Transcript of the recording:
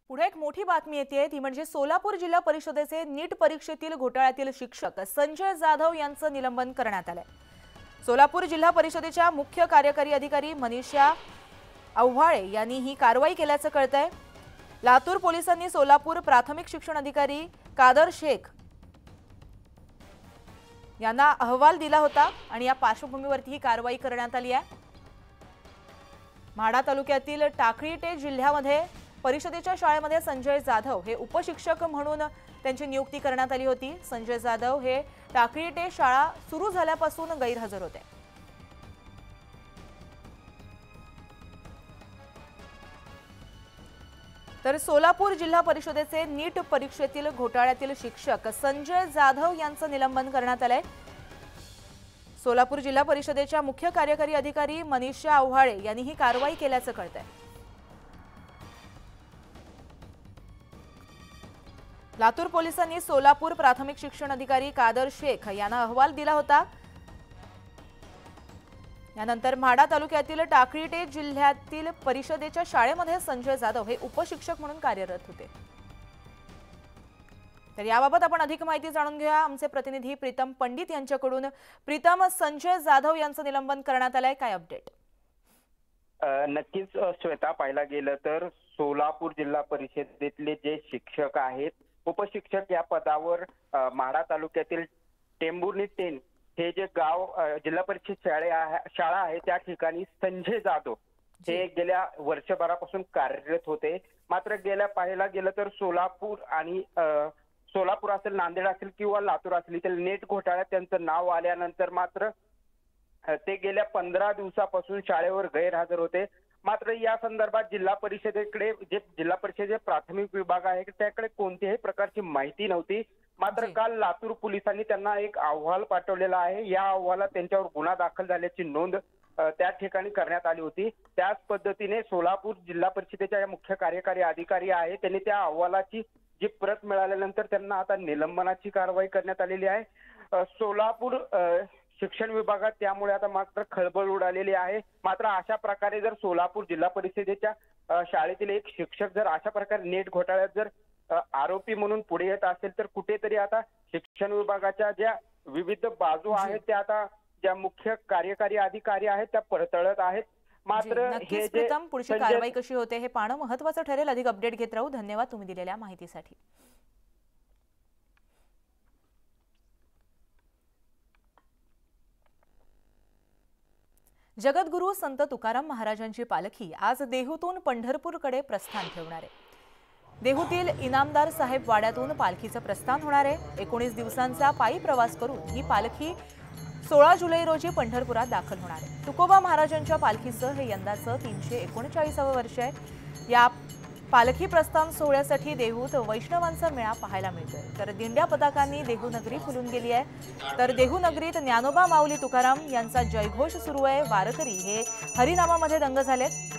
पुढे एक मोठी बातमी येते ती म्हणजे सोलापूर जिल्हा परिषदेचे नीट परीक्षेतील घोटाळ्यातील शिक्षक संजय जाधव यांचं निलंबन करण्यात आलंय। सोलापूर जिल्हा परिषदेच्या मुख्य कार्यकारी अधिकारी मनीषा आव्हाळे यांनी ही कारवाई केल्याचं कळतंय। लातूर पोलिसांनी सोलापूर प्राथमिक शिक्षण अधिकारी कादर शेख यांना अहवाल दिला होता आणि या पार्श्वभूमीवरती ही कारवाई करण्यात आली आहे। माढा तालुक्यातील टाकळीटे जिल्ह्यामध्ये परिषदेच्या शाळेमध्ये संजय जाधव हे उपशिक्षक म्हणून त्यांची नियुक्ती करण्यात आली होती। संजय जाधव हे टाकळीटे शाळा सुरू झाल्यापासून गैरहजर होते। तर सोलापूर जिल्हा परिषदेचे नीट परीक्षेतील घोटाळ्यातील शिक्षक संजय जाधव यांचं निलंबन करण्यात आलंय। सोलापूर जिल्हा परिषदेच्या मुख्य कार्यकारी अधिकारी मनीषा आव्हाळे यांनी ही कारवाई केल्याचं कळतंय। लातूर पोलिसांनी सोलापूर प्राथमिक शिक्षण अधिकारी कादर शेख यांना अहवाल दिला होता। यानंतर माढा तालुक्यातील टाकळीटे जिल्ह्यातील परिषदेच्या शाळेमध्ये संजय जाधव हे उपशिक्षक म्हणून कार्यरत होते। तर याबाबत आपण अधिक माहिती जाणून घेऊया आमचे प्रतिनिधी प्रीतम पंडित यांच्याकडून। प्रीतम, संजय जाधव यांचं निलंबन करण्यात आलंय, काय अपडेट? नक्कीच श्वेता, पाहायला गेलं तर सोलापूर जिल्हा परिषदेतले जे शिक्षक आहेत, उपशिक्षक या पदावर माढा तालुक्यातील टेंभुर्णी 10 हे जे गाव जिल्हा परिषद शाळा आहे त्या ठिकाणी संजय जाधव हे गेल्या वर्षभरापासून कार्यरत होते। मात्र गेल्या पाहायला गेलं तर सोलापूर असेल, नांदेड असेल किंवा लातूर असेल, तर नेट घोटाळ्यात त्यांचं नाव आल्यानंतर मात्र ते गेल्या 15 दिवसापासून शाळेवर गैरहजर होते। मात्र या संदर्भात जिल्हा परिषदेकडे जे जिल्हा परिषदेचे प्राथमिक विभाग आहे त्याकडे कोणत्याही प्रकारची माहिती नव्हती। मात्र काल लातूर पोलिसांनी त्यांना एक अहवाल पाठवलेला आहे। या अहवालात त्यांच्यावर गुन्हा दाखल झाल्याची नोंद त्या ठिकाणी करण्यात आली होती। त्याच पद्धतीने सोलापूर जिल्हा परिषदेच्या मुख्य कार्यकारी अधिकारी आहे त्यांनी त्या अहवालाची जी प्रत मिळाल्यानंतर त्यांना आता निलंबनाची कारवाई करण्यात आलेली आहे। सोलापूर शिक्षण विभागात त्यामुळे आता मात्र खळबळ उडालेली आहे। मात्र अशा प्रकारे जर सोलापूर जिल्हा परिषदेच्या शाळेतील एक शिक्षक जर अशा प्रकारे नेट घोटाळ्यात जर आरोपी म्हणून पुढे येत असेल तर कुठेतरी आता शिक्षण विभागाच्या ज्या विविध बाजू आहेत त्या आता ज्या मुख्य कार्यकारी अधिकारी आहेत त्या पडताळत आहेत। मात्र हे जे पुढची कारवाई कशी होते हे पाहणं महत्त्वाचं ठरेल। अधिक अपडेट घेत राहू। धन्यवाद तुम्ही दिलेल्या माहितीसाठी। जगद्गुरू संत तुकाराम महाराजांची पालखी आज देहूतून पंढरपूरकडे प्रस्थान ठेवणार आहे। देहूतील इनामदार साहेब वाड्यातून पालखीचं प्रस्थान होणार आहे। 19 दिवसांचा पायी प्रवास करून ही पालखी 16 जुलै रोजी पंढरपुरात दाखल होणार आहे। तुकोबा महाराजांच्या पालखीचं हे यंदाचं 339वे वर्ष आहे। या पालखी प्रस्थान सोहळ्यासाठी देहूत वैष्णवांचा मेळा पाहायला मिळतोय। तर दिंड्या पताकांनी देहू नगरी फुलून गेली आहे। तर देहू नगरीत ज्ञानोबा माऊली तुकाराम यांचा जयघोष सुरू आहे। वारकरी हे हरिनामामध्ये दंग झालेत।